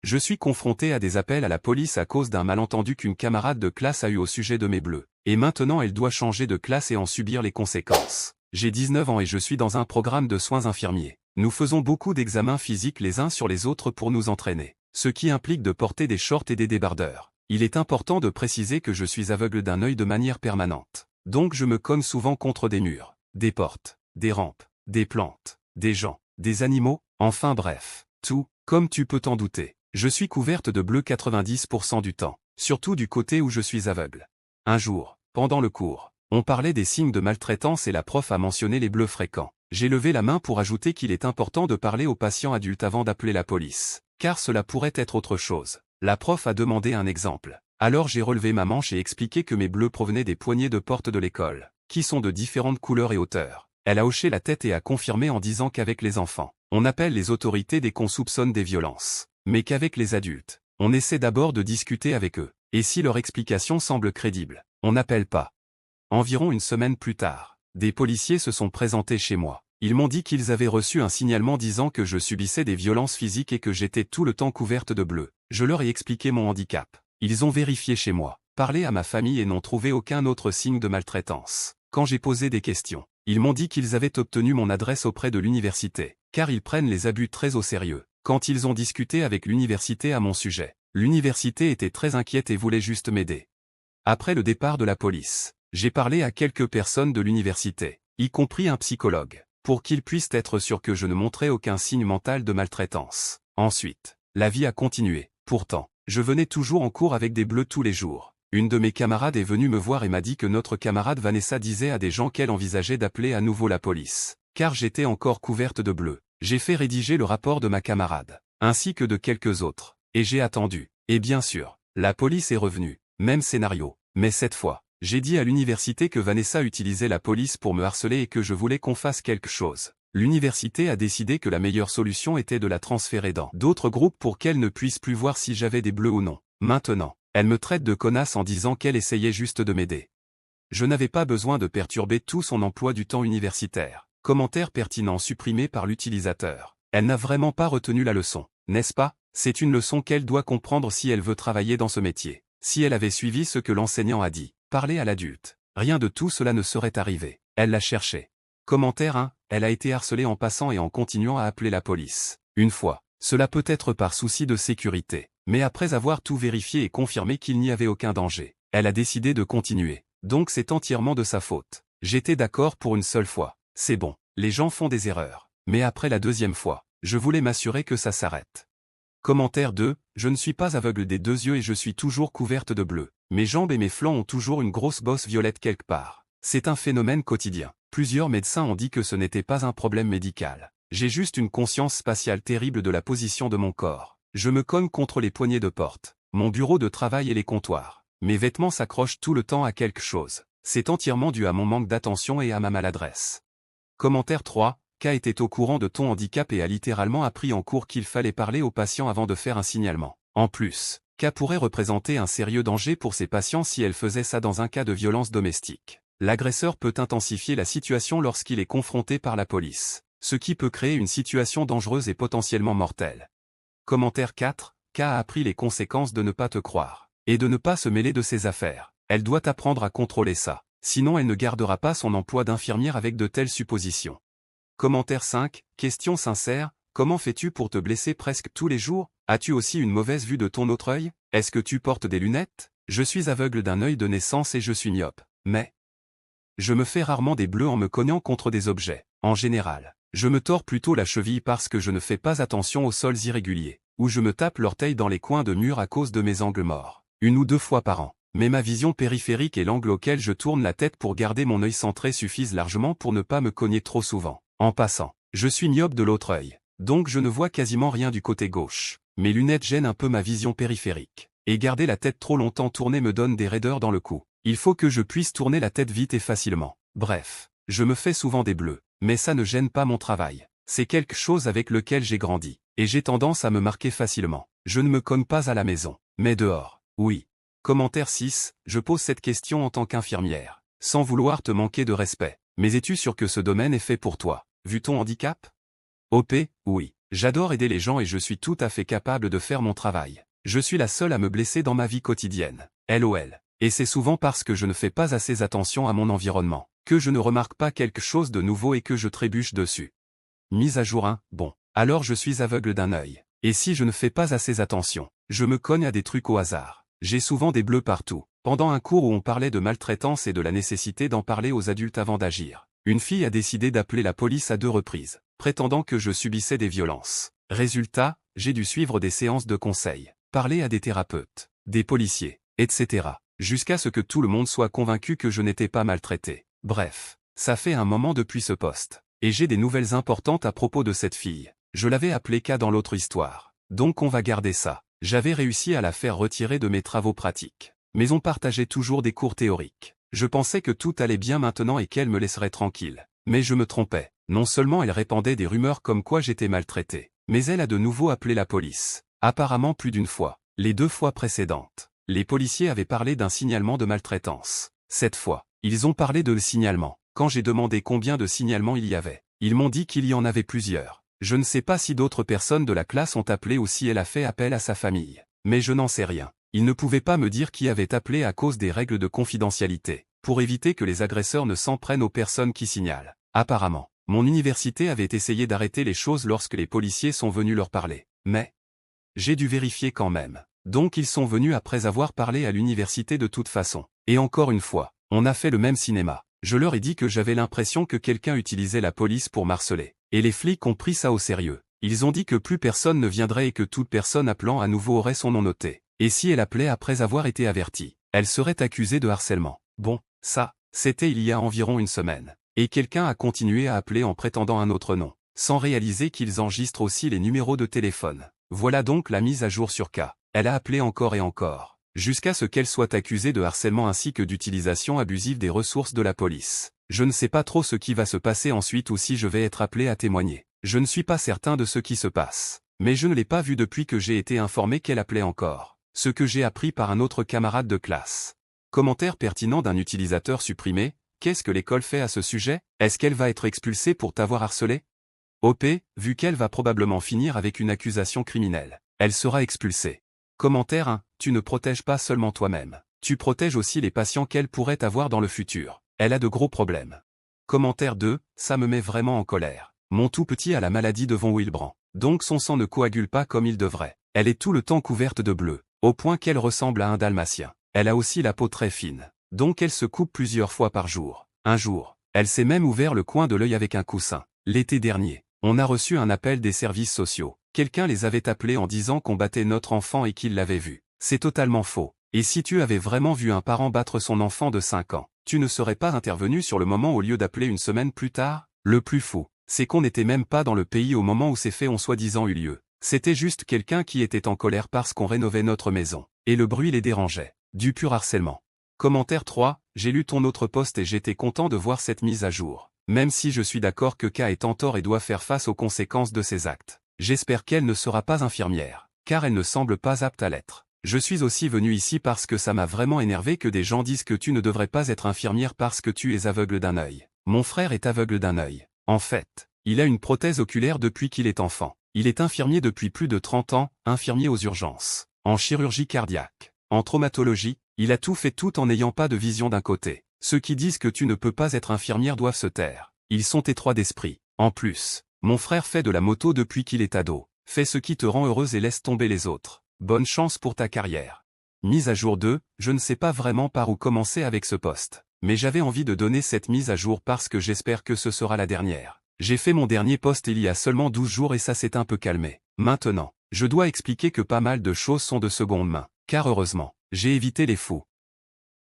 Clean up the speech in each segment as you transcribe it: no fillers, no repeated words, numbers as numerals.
Je suis confronté à des appels à la police à cause d'un malentendu qu'une camarade de classe a eu au sujet de mes bleus. Et maintenant elle doit changer de classe et en subir les conséquences. J'ai 19 ans et je suis dans un programme de soins infirmiers. Nous faisons beaucoup d'examens physiques les uns sur les autres pour nous entraîner, ce qui implique de porter des shorts et des débardeurs. Il est important de préciser que je suis aveugle d'un œil de manière permanente. Donc je me cogne souvent contre des murs, des portes, des rampes, des plantes, des gens, des animaux, enfin bref, tout, comme tu peux t'en douter. Je suis couverte de bleu 90% du temps, surtout du côté où je suis aveugle. Un jour, pendant le cours, on parlait des signes de maltraitance et la prof a mentionné les bleus fréquents. J'ai levé la main pour ajouter qu'il est important de parler aux patients adultes avant d'appeler la police, car cela pourrait être autre chose. La prof a demandé un exemple. Alors j'ai relevé ma manche et expliqué que mes bleus provenaient des poignées de porte de l'école, qui sont de différentes couleurs et hauteurs. Elle a hoché la tête et a confirmé en disant qu'avec les enfants, on appelle les autorités dès qu'on soupçonne des violences, mais qu'avec les adultes, on essaie d'abord de discuter avec eux, et si leur explication semble crédible, on n'appelle pas. Environ une semaine plus tard, des policiers se sont présentés chez moi. Ils m'ont dit qu'ils avaient reçu un signalement disant que je subissais des violences physiques et que j'étais tout le temps couverte de bleu. Je leur ai expliqué mon handicap. Ils ont vérifié chez moi, parlé à ma famille et n'ont trouvé aucun autre signe de maltraitance. Quand j'ai posé des questions, ils m'ont dit qu'ils avaient obtenu mon adresse auprès de l'université, car ils prennent les abus très au sérieux. Quand ils ont discuté avec l'université à mon sujet, l'université était très inquiète et voulait juste m'aider. Après le départ de la police, j'ai parlé à quelques personnes de l'université, y compris un psychologue, pour qu'ils puissent être sûrs que je ne montrais aucun signe mental de maltraitance. Ensuite, la vie a continué. Pourtant, je venais toujours en cours avec des bleus tous les jours. Une de mes camarades est venue me voir et m'a dit que notre camarade Vanessa disait à des gens qu'elle envisageait d'appeler à nouveau la police, car j'étais encore couverte de bleu. J'ai fait rédiger le rapport de ma camarade, ainsi que de quelques autres, et j'ai attendu. Et bien sûr, la police est revenue, même scénario, mais cette fois, j'ai dit à l'université que Vanessa utilisait la police pour me harceler et que je voulais qu'on fasse quelque chose. L'université a décidé que la meilleure solution était de la transférer dans d'autres groupes pour qu'elle ne puisse plus voir si j'avais des bleus ou non. Maintenant, elle me traite de connasse en disant qu'elle essayait juste de m'aider. Je n'avais pas besoin de perturber tout son emploi du temps universitaire. Commentaire pertinent supprimé par l'utilisateur. Elle n'a vraiment pas retenu la leçon, n'est-ce pas? C'est une leçon qu'elle doit comprendre si elle veut travailler dans ce métier. Si elle avait suivi ce que l'enseignant a dit, parler à l'adulte, rien de tout cela ne serait arrivé. Elle l'a cherché. Commentaire 1. Elle a été harcelée en passant et en continuant à appeler la police. Une fois, cela peut être par souci de sécurité, mais après avoir tout vérifié et confirmé qu'il n'y avait aucun danger, elle a décidé de continuer. Donc c'est entièrement de sa faute. J'étais d'accord pour une seule fois. C'est bon, les gens font des erreurs. Mais après la deuxième fois, je voulais m'assurer que ça s'arrête. Commentaire 2. Je ne suis pas aveugle des deux yeux et je suis toujours couverte de bleu. Mes jambes et mes flancs ont toujours une grosse bosse violette quelque part. C'est un phénomène quotidien. Plusieurs médecins ont dit que ce n'était pas un problème médical. J'ai juste une conscience spatiale terrible de la position de mon corps. Je me cogne contre les poignées de porte, mon bureau de travail et les comptoirs. Mes vêtements s'accrochent tout le temps à quelque chose. C'est entièrement dû à mon manque d'attention et à ma maladresse. Commentaire 3. K était au courant de ton handicap et a littéralement appris en cours qu'il fallait parler aux patients avant de faire un signalement. En plus, K pourrait représenter un sérieux danger pour ses patients si elle faisait ça dans un cas de violence domestique. L'agresseur peut intensifier la situation lorsqu'il est confronté par la police, ce qui peut créer une situation dangereuse et potentiellement mortelle. Commentaire 4. K a appris les conséquences de ne pas te croire, et de ne pas se mêler de ses affaires. Elle doit apprendre à contrôler ça, sinon elle ne gardera pas son emploi d'infirmière avec de telles suppositions. Commentaire 5. Question sincère, comment fais-tu pour te blesser presque tous les jours? As-tu aussi une mauvaise vue de ton autre œil? Est-ce que tu portes des lunettes? Je suis aveugle d'un œil de naissance et je suis myope, mais je me fais rarement des bleus en me cognant contre des objets. En général, je me tords plutôt la cheville parce que je ne fais pas attention aux sols irréguliers, ou je me tape l'orteil dans les coins de mur à cause de mes angles morts, 1 ou 2 fois par an. Mais ma vision périphérique et l'angle auquel je tourne la tête pour garder mon œil centré suffisent largement pour ne pas me cogner trop souvent. En passant, je suis myope de l'autre œil, donc je ne vois quasiment rien du côté gauche. Mes lunettes gênent un peu ma vision périphérique, et garder la tête trop longtemps tournée me donne des raideurs dans le cou. Il faut que je puisse tourner la tête vite et facilement. Bref, je me fais souvent des bleus, mais ça ne gêne pas mon travail. C'est quelque chose avec lequel j'ai grandi, et j'ai tendance à me marquer facilement. Je ne me cogne pas à la maison, mais dehors, oui. Commentaire 6. Je pose cette question en tant qu'infirmière, sans vouloir te manquer de respect. Mais es-tu sûr que ce domaine est fait pour toi, vu ton handicap? OP, oui. J'adore aider les gens et je suis tout à fait capable de faire mon travail. Je suis la seule à me blesser dans ma vie quotidienne. LOL. Et c'est souvent parce que je ne fais pas assez attention à mon environnement, que je ne remarque pas quelque chose de nouveau et que je trébuche dessus. Mise à jour 1, bon. Alors je suis aveugle d'un œil. Et si je ne fais pas assez attention, je me cogne à des trucs au hasard. J'ai souvent des bleus partout. Pendant un cours où on parlait de maltraitance et de la nécessité d'en parler aux adultes avant d'agir, une fille a décidé d'appeler la police à 2 reprises, prétendant que je subissais des violences. Résultat, j'ai dû suivre des séances de conseil, parler à des thérapeutes, des policiers, etc. Jusqu'à ce que tout le monde soit convaincu que je n'étais pas maltraité. Bref, ça fait un moment depuis ce poste. Et j'ai des nouvelles importantes à propos de cette fille. Je l'avais appelée K dans l'autre histoire. Donc on va garder ça. J'avais réussi à la faire retirer de mes travaux pratiques. Mais on partageait toujours des cours théoriques. Je pensais que tout allait bien maintenant et qu'elle me laisserait tranquille. Mais je me trompais. Non seulement elle répandait des rumeurs comme quoi j'étais maltraité, mais elle a de nouveau appelé la police. Apparemment plus d'une fois. Les 2 fois précédentes, les policiers avaient parlé d'un signalement de maltraitance. Cette fois, ils ont parlé de le signalement. Quand j'ai demandé combien de signalements il y avait, ils m'ont dit qu'il y en avait plusieurs. Je ne sais pas si d'autres personnes de la classe ont appelé ou si elle a fait appel à sa famille. Mais je n'en sais rien. Ils ne pouvaient pas me dire qui avait appelé à cause des règles de confidentialité, pour éviter que les agresseurs ne s'en prennent aux personnes qui signalent. Apparemment, mon université avait essayé d'arrêter les choses lorsque les policiers sont venus leur parler. Mais j'ai dû vérifier quand même. Donc ils sont venus après avoir parlé à l'université de toute façon. Et encore une fois, on a fait le même cinéma. Je leur ai dit que j'avais l'impression que quelqu'un utilisait la police pour m'harceler. Et les flics ont pris ça au sérieux. Ils ont dit que plus personne ne viendrait et que toute personne appelant à nouveau aurait son nom noté. Et si elle appelait après avoir été avertie, elle serait accusée de harcèlement. Bon, ça, c'était il y a environ une semaine. Et quelqu'un a continué à appeler en prétendant un autre nom, sans réaliser qu'ils enregistrent aussi les numéros de téléphone. Voilà donc la mise à jour sur K. Elle a appelé encore et encore, jusqu'à ce qu'elle soit accusée de harcèlement ainsi que d'utilisation abusive des ressources de la police. Je ne sais pas trop ce qui va se passer ensuite ou si je vais être appelé à témoigner. Je ne suis pas certain de ce qui se passe. Mais je ne l'ai pas vu depuis que j'ai été informé qu'elle appelait encore. Ce que j'ai appris par un autre camarade de classe. Commentaire pertinent d'un utilisateur supprimé. Qu'est-ce que l'école fait à ce sujet? Est-ce qu'elle va être expulsée pour t'avoir harcelé? OP, vu qu'elle va probablement finir avec une accusation criminelle, elle sera expulsée. Commentaire 1. Tu ne protèges pas seulement toi-même. Tu protèges aussi les patients qu'elle pourrait avoir dans le futur. Elle a de gros problèmes. Commentaire 2. Ça me met vraiment en colère. Mon tout petit a la maladie de von Willebrand. Donc son sang ne coagule pas comme il devrait. Elle est tout le temps couverte de bleu, au point qu'elle ressemble à un dalmatien. Elle a aussi la peau très fine. Donc elle se coupe plusieurs fois par jour. Un jour, elle s'est même ouvert le coin de l'œil avec un coussin. L'été dernier, on a reçu un appel des services sociaux. Quelqu'un les avait appelés en disant qu'on battait notre enfant et qu'il l'avait vu. C'est totalement faux. Et si tu avais vraiment vu un parent battre son enfant de 5 ans, tu ne serais pas intervenu sur le moment au lieu d'appeler une semaine plus tard? Le plus fou, c'est qu'on n'était même pas dans le pays au moment où ces faits ont soi-disant eu lieu. C'était juste quelqu'un qui était en colère parce qu'on rénovait notre maison. Et le bruit les dérangeait. Du pur harcèlement. Commentaire 3. J'ai lu ton autre post et j'étais content de voir cette mise à jour. Même si je suis d'accord que K est en tort et doit faire face aux conséquences de ses actes. J'espère qu'elle ne sera pas infirmière, car elle ne semble pas apte à l'être. Je suis aussi venu ici parce que ça m'a vraiment énervé que des gens disent que tu ne devrais pas être infirmière parce que tu es aveugle d'un œil. Mon frère est aveugle d'un œil. En fait, il a une prothèse oculaire depuis qu'il est enfant. Il est infirmier depuis plus de 30 ans, infirmier aux urgences, en chirurgie cardiaque, en traumatologie, il a tout fait tout en n'ayant pas de vision d'un côté. Ceux qui disent que tu ne peux pas être infirmière doivent se taire. Ils sont étroits d'esprit. En plus, mon frère fait de la moto depuis qu'il est ado. Fais ce qui te rend heureuse et laisse tomber les autres. Bonne chance pour ta carrière. Mise à jour 2, je ne sais pas vraiment par où commencer avec ce post. Mais j'avais envie de donner cette mise à jour parce que j'espère que ce sera la dernière. J'ai fait mon dernier post il y a seulement 12 jours et ça s'est un peu calmé. Maintenant, je dois expliquer que pas mal de choses sont de seconde main. Car heureusement, j'ai évité les fous.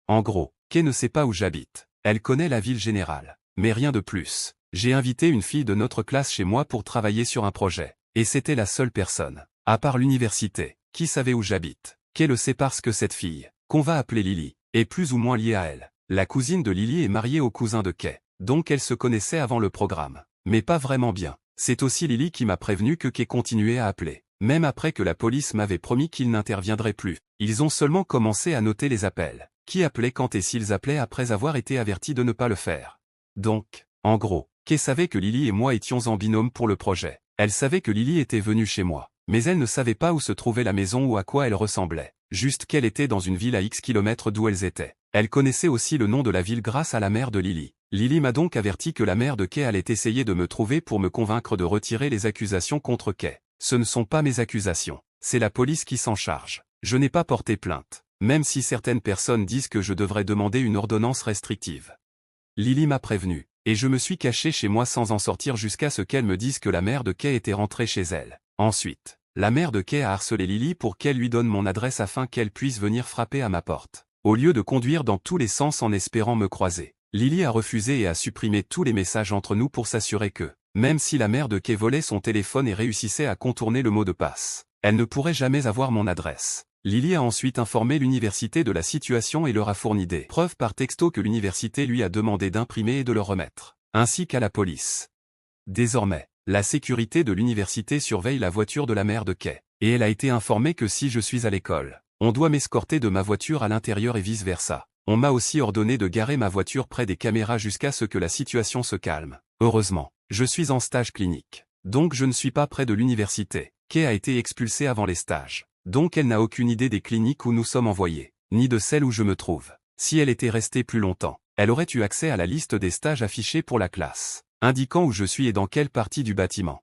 En gros, Kay ne sait pas où j'habite. Elle connaît la ville générale. Mais rien de plus. J'ai invité une fille de notre classe chez moi pour travailler sur un projet. Et c'était la seule personne, à part l'université, qui savait où j'habite. Kay le sait parce que cette fille, qu'on va appeler Lily, est plus ou moins liée à elle. La cousine de Lily est mariée au cousin de Kay. Donc elle se connaissait avant le programme. Mais pas vraiment bien. C'est aussi Lily qui m'a prévenu que Kay continuait à appeler. Même après que la police m'avait promis qu'il n'interviendrait plus. Ils ont seulement commencé à noter les appels. Qui appelait quand et s'ils appelaient après avoir été avertis de ne pas le faire. Donc, en gros, Kay savait que Lily et moi étions en binôme pour le projet. Elle savait que Lily était venue chez moi. Mais elle ne savait pas où se trouvait la maison ou à quoi elle ressemblait. Juste qu'elle était dans une ville à X kilomètres d'où elles étaient. Elle connaissait aussi le nom de la ville grâce à la mère de Lily. Lily m'a donc averti que la mère de Kay allait essayer de me trouver pour me convaincre de retirer les accusations contre Kay. Ce ne sont pas mes accusations. C'est la police qui s'en charge. Je n'ai pas porté plainte. Même si certaines personnes disent que je devrais demander une ordonnance restrictive. Lily m'a prévenu. Et je me suis caché chez moi sans en sortir jusqu'à ce qu'elle me dise que la mère de Kay était rentrée chez elle. Ensuite, la mère de Kay a harcelé Lily pour qu'elle lui donne mon adresse afin qu'elle puisse venir frapper à ma porte. Au lieu de conduire dans tous les sens en espérant me croiser, Lily a refusé et a supprimé tous les messages entre nous pour s'assurer que, même si la mère de Kay volait son téléphone et réussissait à contourner le mot de passe, elle ne pourrait jamais avoir mon adresse. Lily a ensuite informé l'université de la situation et leur a fourni des preuves par texto que l'université lui a demandé d'imprimer et de leur remettre, ainsi qu'à la police. Désormais, la sécurité de l'université surveille la voiture de la mère de Kay, et elle a été informée que si je suis à l'école, on doit m'escorter de ma voiture à l'intérieur et vice-versa. On m'a aussi ordonné de garer ma voiture près des caméras jusqu'à ce que la situation se calme. Heureusement, je suis en stage clinique, donc je ne suis pas près de l'université. Kay a été expulsée avant les stages. Donc elle n'a aucune idée des cliniques où nous sommes envoyés, ni de celle où je me trouve. Si elle était restée plus longtemps, elle aurait eu accès à la liste des stages affichés pour la classe, indiquant où je suis et dans quelle partie du bâtiment.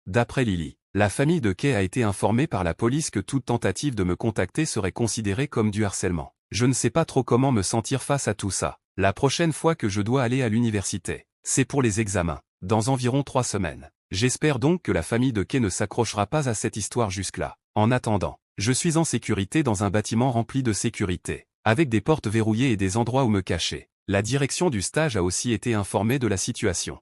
D'après Lily, la famille de Kay a été informée par la police que toute tentative de me contacter serait considérée comme du harcèlement. Je ne sais pas trop comment me sentir face à tout ça. La prochaine fois que je dois aller à l'université, c'est pour les examens, dans environ 3 semaines. J'espère donc que la famille de Kay ne s'accrochera pas à cette histoire jusque-là. En attendant, je suis en sécurité dans un bâtiment rempli de sécurité, avec des portes verrouillées et des endroits où me cacher. La direction du stage a aussi été informée de la situation.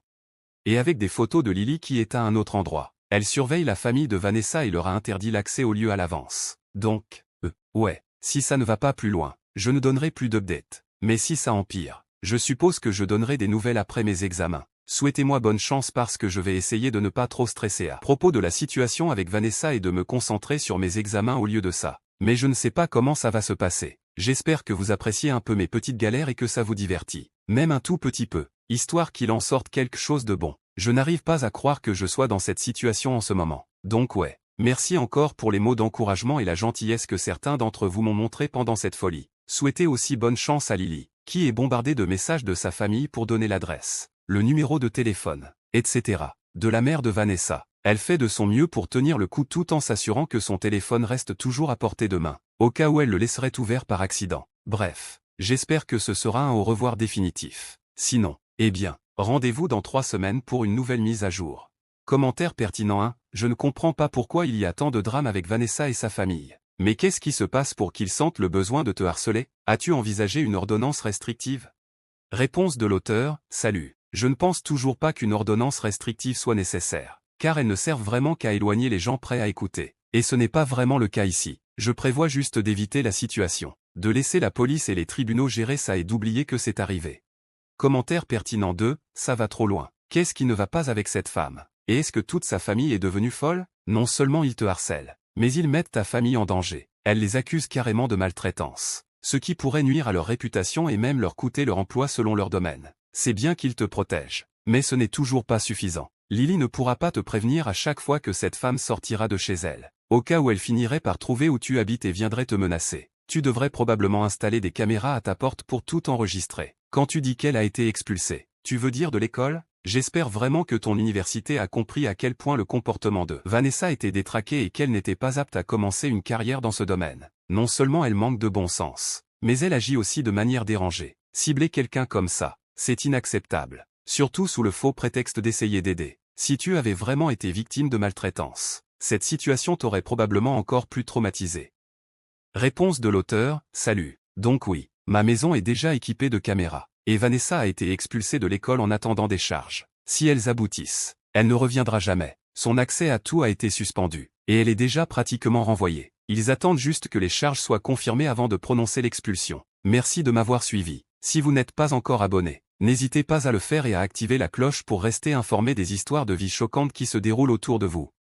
Et avec des photos de Lily qui est à un autre endroit. Elle surveille la famille de Vanessa et leur a interdit l'accès au lieu à l'avance. Donc, ouais, si ça ne va pas plus loin, je ne donnerai plus d'update. Mais si ça empire, je suppose que je donnerai des nouvelles après mes examens. Souhaitez-moi bonne chance parce que je vais essayer de ne pas trop stresser à propos de la situation avec Vanessa et de me concentrer sur mes examens au lieu de ça. Mais je ne sais pas comment ça va se passer. J'espère que vous appréciez un peu mes petites galères et que ça vous divertit. Même un tout petit peu, histoire qu'il en sorte quelque chose de bon. Je n'arrive pas à croire que je sois dans cette situation en ce moment. Donc ouais, merci encore pour les mots d'encouragement et la gentillesse que certains d'entre vous m'ont montré pendant cette folie. Souhaitez aussi bonne chance à Lily, qui est bombardée de messages de sa famille pour donner l'adresse, le numéro de téléphone, etc. de la mère de Vanessa. Elle fait de son mieux pour tenir le coup tout en s'assurant que son téléphone reste toujours à portée de main, au cas où elle le laisserait ouvert par accident. Bref, j'espère que ce sera un au revoir définitif. Sinon, eh bien, rendez-vous dans 3 semaines pour une nouvelle mise à jour. Commentaire pertinent 1. Je ne comprends pas pourquoi il y a tant de drames avec Vanessa et sa famille. Mais qu'est-ce qui se passe pour qu'ils sentent le besoin de te harceler? As-tu envisagé une ordonnance restrictive? Réponse de l'auteur, salut. Je ne pense toujours pas qu'une ordonnance restrictive soit nécessaire, car elles ne servent vraiment qu'à éloigner les gens prêts à écouter. Et ce n'est pas vraiment le cas ici. Je prévois juste d'éviter la situation, de laisser la police et les tribunaux gérer ça et d'oublier que c'est arrivé. Commentaire pertinent 2, ça va trop loin. Qu'est-ce qui ne va pas avec cette femme? Et est-ce que toute sa famille est devenue folle? Non seulement ils te harcèlent, mais ils mettent ta famille en danger. Elle les accuse carrément de maltraitance, ce qui pourrait nuire à leur réputation et même leur coûter leur emploi selon leur domaine. C'est bien qu'ils te protègent, mais ce n'est toujours pas suffisant. Lily ne pourra pas te prévenir à chaque fois que cette femme sortira de chez elle, au cas où elle finirait par trouver où tu habites et viendrait te menacer. Tu devrais probablement installer des caméras à ta porte pour tout enregistrer. Quand tu dis qu'elle a été expulsée, tu veux dire de l'école? J'espère vraiment que ton université a compris à quel point le comportement de Vanessa était détraqué et qu'elle n'était pas apte à commencer une carrière dans ce domaine. Non seulement elle manque de bon sens, mais elle agit aussi de manière dérangée. Cibler quelqu'un comme ça, c'est inacceptable. Surtout sous le faux prétexte d'essayer d'aider. Si tu avais vraiment été victime de maltraitance, cette situation t'aurait probablement encore plus traumatisé. Réponse de l'auteur, salut. Donc oui, ma maison est déjà équipée de caméras, et Vanessa a été expulsée de l'école en attendant des charges. Si elles aboutissent, elle ne reviendra jamais. Son accès à tout a été suspendu, et elle est déjà pratiquement renvoyée. Ils attendent juste que les charges soient confirmées avant de prononcer l'expulsion. Merci de m'avoir suivi. Si vous n'êtes pas encore abonné, n'hésitez pas à le faire et à activer la cloche pour rester informé des histoires de vie choquantes qui se déroulent autour de vous.